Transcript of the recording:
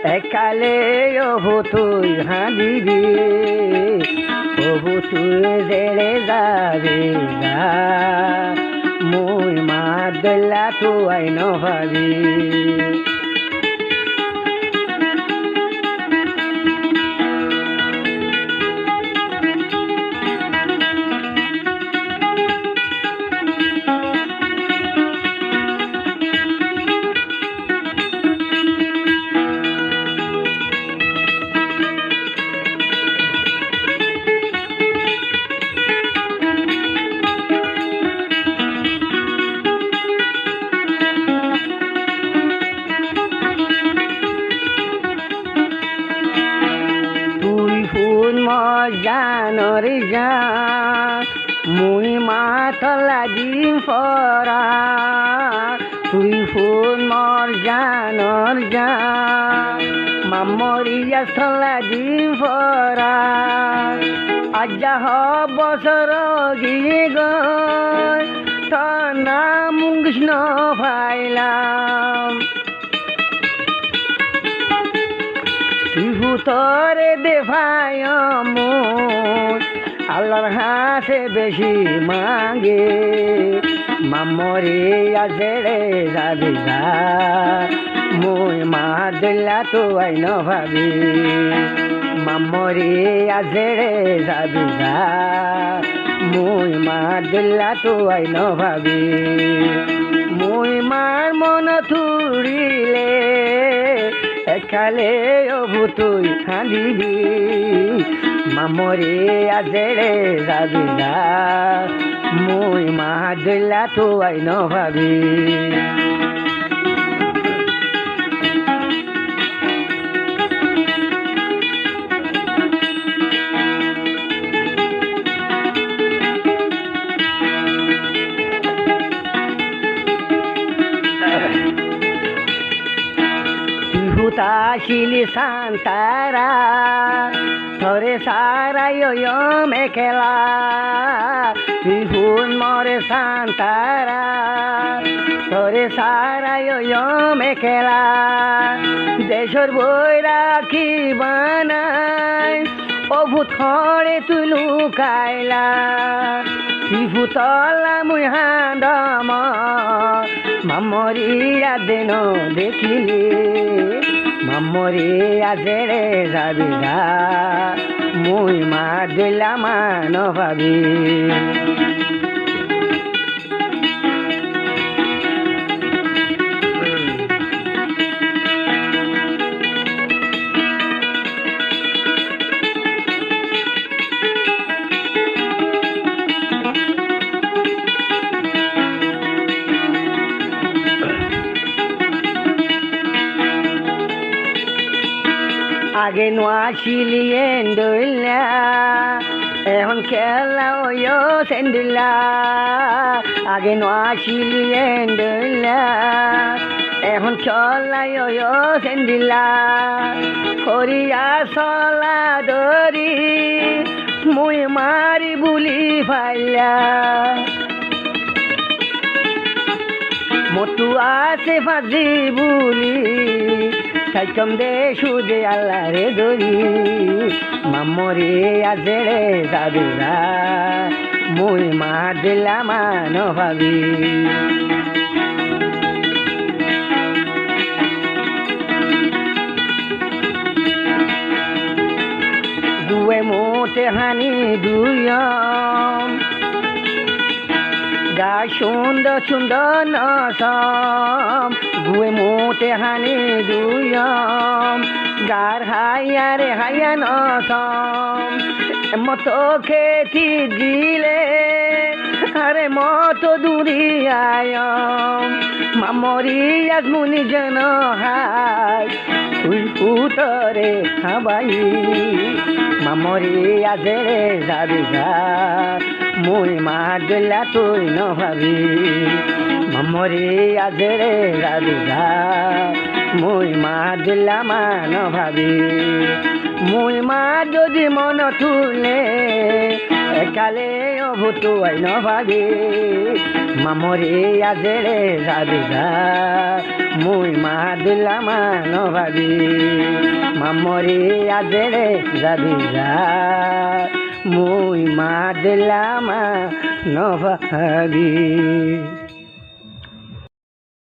একালে অহু তুই হাঁদিবি অহু তুই জেলে যাবি যা মুই মা দল্লা তুই নভাবি জানর জান মুই মাতলা দিন পরা তুই ফোন মর জানর জান মামরিয়া স্থলা দিন পরা আজ্জা হ বছর গিয়ে গয় তোর নাম কৃষ্ণ পাইলাম তোরে দেখায় আল্লাহর হাসে বেশি মাগে মামরে আজেড়ে যাবি যা মুই মা দিল্লা তো আইন ভাবি মামরে আজেড়ে যাবি যা মুই মা দিল্লা তো আইন ভাবি মুই মার মন থুরিলে একালে অভু তুই কাঁদিবি মামরে আজেড়ে যাবি না মুই মা দিল্লা তো আইন ভাবি Shiলি Santara, Tore Sara yo mekela, Tihun More Santara, Tore Sara yo mekela, Deshor Boira ki banai, Obut Khore tulu kaila, Tifutola mui handama, Mamori adeno dekili. মামরে আজেড়ে যাবি যা মুই মা দিলা মান ভাবি আগে নোয়াশিলি এন্ডুল্লা এখন খেলা ওয়ো সেন্ডুল্লা আগে নোয়াশিলি এন্ডুল্লা এখন খেলা ওয়ো সেন্ডুল্লা করিয়া চলা দরি মুই মারি বুলি ফাইলা মতু আছে ফাজি বুলি সাইকম দে সুদে আল্লাহ রে দরি মামরে আজেড়ে যাবি যা মুই মা দিলা মান ভাবি দুয়ে মোটে হানি দুয়ম গা সুন্দর সুন্দর নসম গুয়ে মোটে হানি দুয়ম গার হাইয়া রে হাইয়া নসম মতো খেতি দিলে আরে মতো দূরি আয়ম মামরি আজমুনি যেন হাই তুই উতরে হাবাই মামরি আজেড়ে যাবি যা মুই মা দিল্লা তুই নভাবি মামরি আজেড়ে যাবি যা মুই মা দিল্লা মান ভাবি মুই মা যদি মন তুলে একালে অভুতু আই নভাবি মামরে আজেরে যাবি যা মুই মা দিলামা নভাবি মামরে আজেরে যাবি যা মুই মা দিলামা নভাবি।